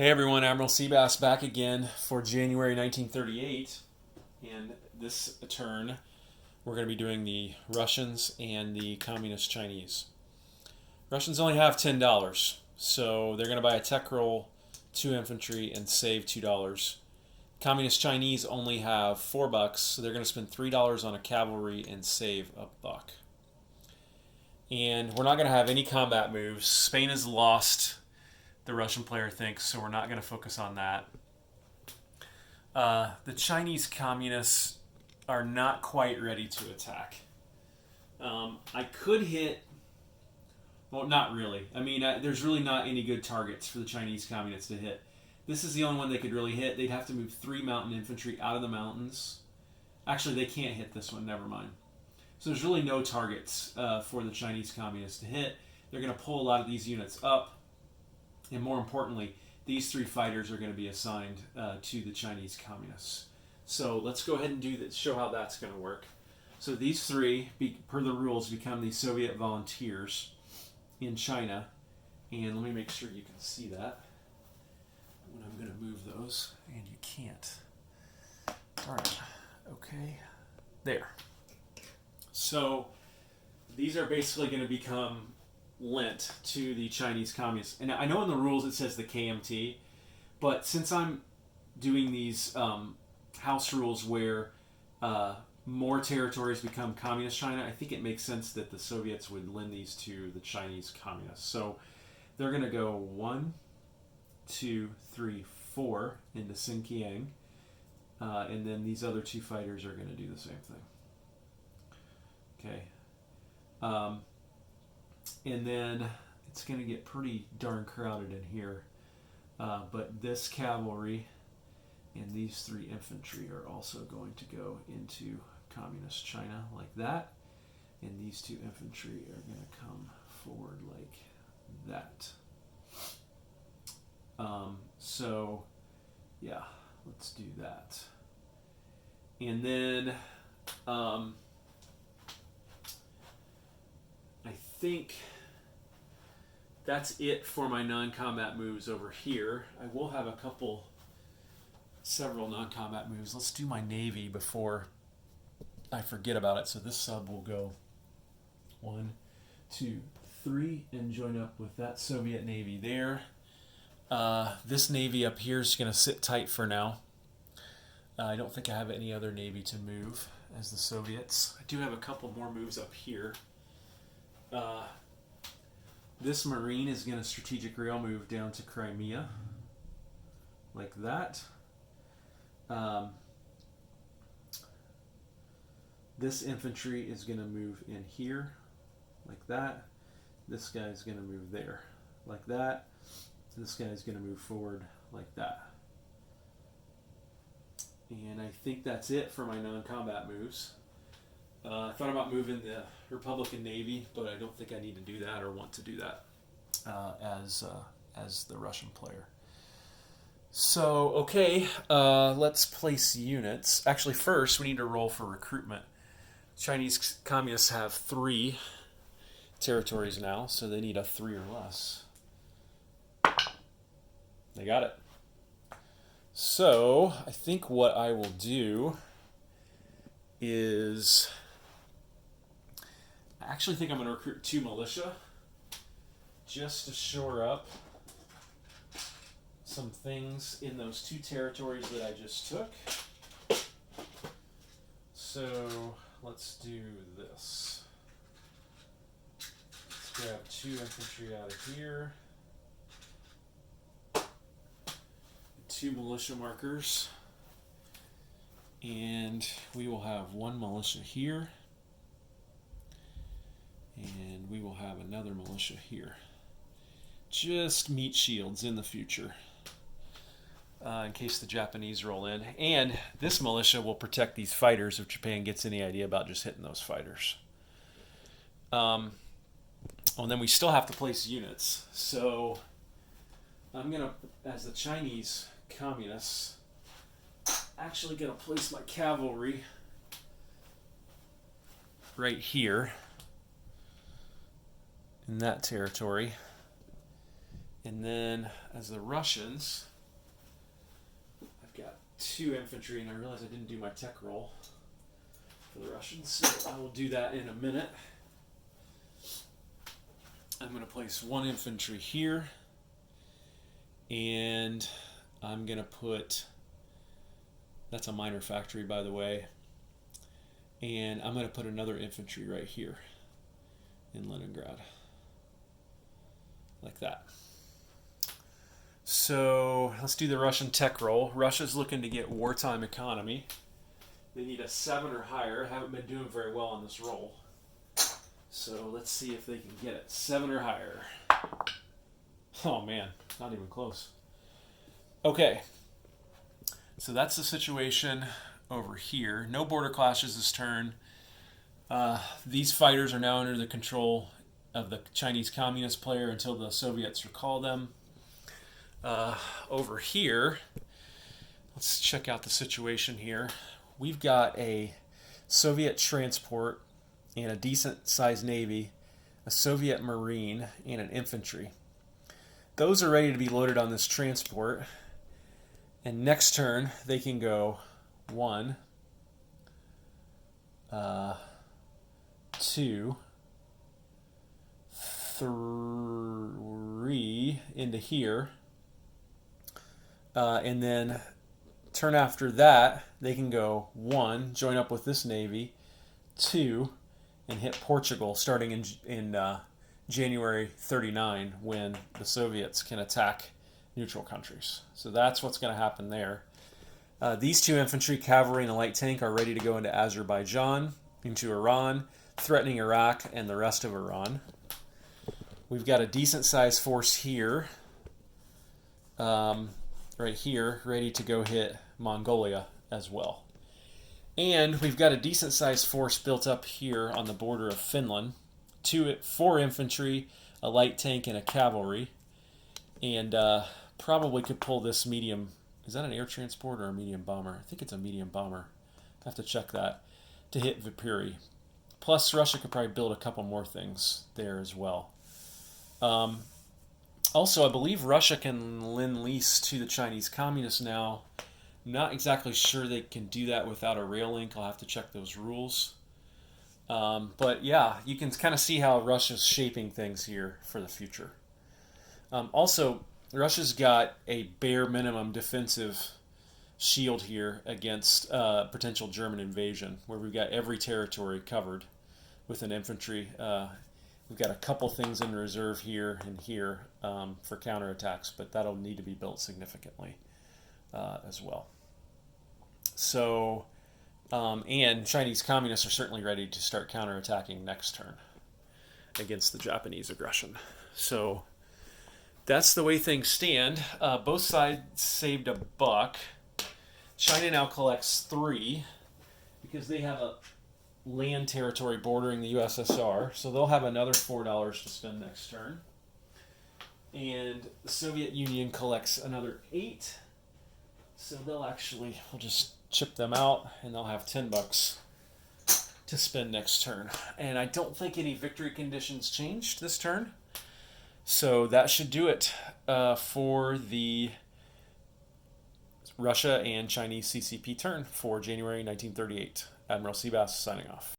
Hey everyone, Admiral Seabass back again for January 1938. And this turn, we're going to be doing the Russians and the Communist Chinese. Russians only have $10, so they're going to buy a tech roll, 2 infantry, and save $2. Communist Chinese only have $4, so they're going to spend $3 on a cavalry and save $1. And we're not going to have any combat moves. Spain has lost, the Russian player thinks, so we're not going to focus on that. The Chinese communists are not quite ready to attack. I could hit... Well, not really. I mean, there's really not any good targets for the Chinese communists to hit. This is the only one they could really hit. They'd have to move 3 mountain infantry out of the mountains. Actually, they can't hit this one. Never mind. So there's really no targets for the Chinese communists to hit. They're going to pull a lot of these units up. And more importantly, these 3 fighters are going to be assigned to the Chinese communists. So let's go ahead and do this, show how that's going to work. So these 3, per the rules, become the Soviet volunteers in China. And let me make sure you can see that when I'm going to move those. And you can't. All right. Okay. There. So these are basically going to become lent to the Chinese communists. And I know in the rules it says the KMT, but since I'm doing these house rules where more territories become communist China, I think it makes sense that the Soviets would lend these to the Chinese communists. So they're going to go 1, 2, 3, 4 into Xinjiang, and then these other 2 fighters are going to do the same thing. Okay. And then it's going to get pretty darn crowded in here. But this cavalry and these 3 infantry are also going to go into communist China like that. And these 2 infantry are going to come forward like that. So, yeah, let's do that. And then I think that's it for my non-combat moves over here. I will have several non-combat moves. Let's do my Navy before I forget about it. So this sub will go 1, 2, 3 and join up with that Soviet Navy there. This Navy up here is going to sit tight for now. I don't think I have any other Navy to move as the Soviets. I do have a couple more moves up here. This Marine is going to strategic rail move down to Crimea, like that. This infantry is going to move in here, like that. This guy is going to move there, like that. This guy is going to move forward, like that. And I think that's it for my non-combat moves. I thought about moving the Republican Navy, but I don't think I need to do that or want to do that as the Russian player. So, okay, let's place units. Actually, first, we need to roll for recruitment. Chinese communists have 3 territories now, so they need a 3 or less. They got it. So, I think what I will do is... I actually think I'm going to recruit 2 militia just to shore up some things in those 2 territories that I just took. So let's do this. Let's grab 2 infantry out of here. 2 militia markers. And we will have 1 militia here. And we will have another militia here. Just meat shields in the future. In case the Japanese roll in. And this militia will protect these fighters if Japan gets any idea about just hitting those fighters. And then we still have to place units. So I'm going to, as the Chinese communists, actually going to place my cavalry right here in that territory. And then as the Russians, 2 infantry, and I realized I didn't do my tech roll for the Russians, so I will do that in a minute. I'm going to place 1 infantry here, and I'm going to put, that's a minor factory by the way, and I'm going to put another infantry right here in Leningrad, like that. So let's do the Russian tech roll. Russia's looking to get wartime economy. They need a 7 or higher. Haven't been doing very well on this roll. So let's see if they can get it. 7 or higher. Oh man, not even close. Okay, so that's the situation over here. No border clashes this turn. These fighters are now under the control of the Chinese Communist player until the Soviets recall them. Over here, let's check out the situation here. We've got a Soviet transport and a decent sized navy, a Soviet marine, and an infantry. Those are ready to be loaded on this transport, and next turn they can go 1, 2, 3 into here. And then turn after that, they can go 1, join up with this navy, 2, and hit Portugal starting in January 39 when the Soviets can attack neutral countries. So that's what's going to happen there. These 2 infantry, cavalry, and a light tank are ready to go into Azerbaijan, into Iran, threatening Iraq and the rest of Iran. We've got a decent sized force here. Right here, ready to go hit Mongolia as well. And we've got a decent sized force built up here on the border of Finland. 4 infantry, a light tank, and a cavalry. And probably could pull this medium, is that an air transport or a medium bomber? I think it's a medium bomber. I have to check that, to hit Viipuri. Plus Russia could probably build a couple more things there as well. Also, I believe Russia can lend lease to the Chinese Communists now. I'm not exactly sure they can do that without a rail link. I'll have to check those rules. But yeah, you can kind of see how Russia's shaping things here for the future. Also, Russia's got a bare minimum defensive shield here against potential German invasion, where we've got every territory covered with an infantry. We've got a couple things in reserve here and here for counterattacks, but that'll need to be built significantly as well. So, and Chinese Communists are certainly ready to start counterattacking next turn against the Japanese aggression. So that's the way things stand. Both sides saved a buck. China now collects 3 because they have a land territory bordering the USSR, so they'll have another $4 to spend next turn. And the Soviet Union collects another 8, so we'll just chip them out, and they'll have $10 to spend next turn. And I don't think any victory conditions changed this turn, so that should do it for the Russia and Chinese CCP turn for January 1938. Admiral Seabass signing off.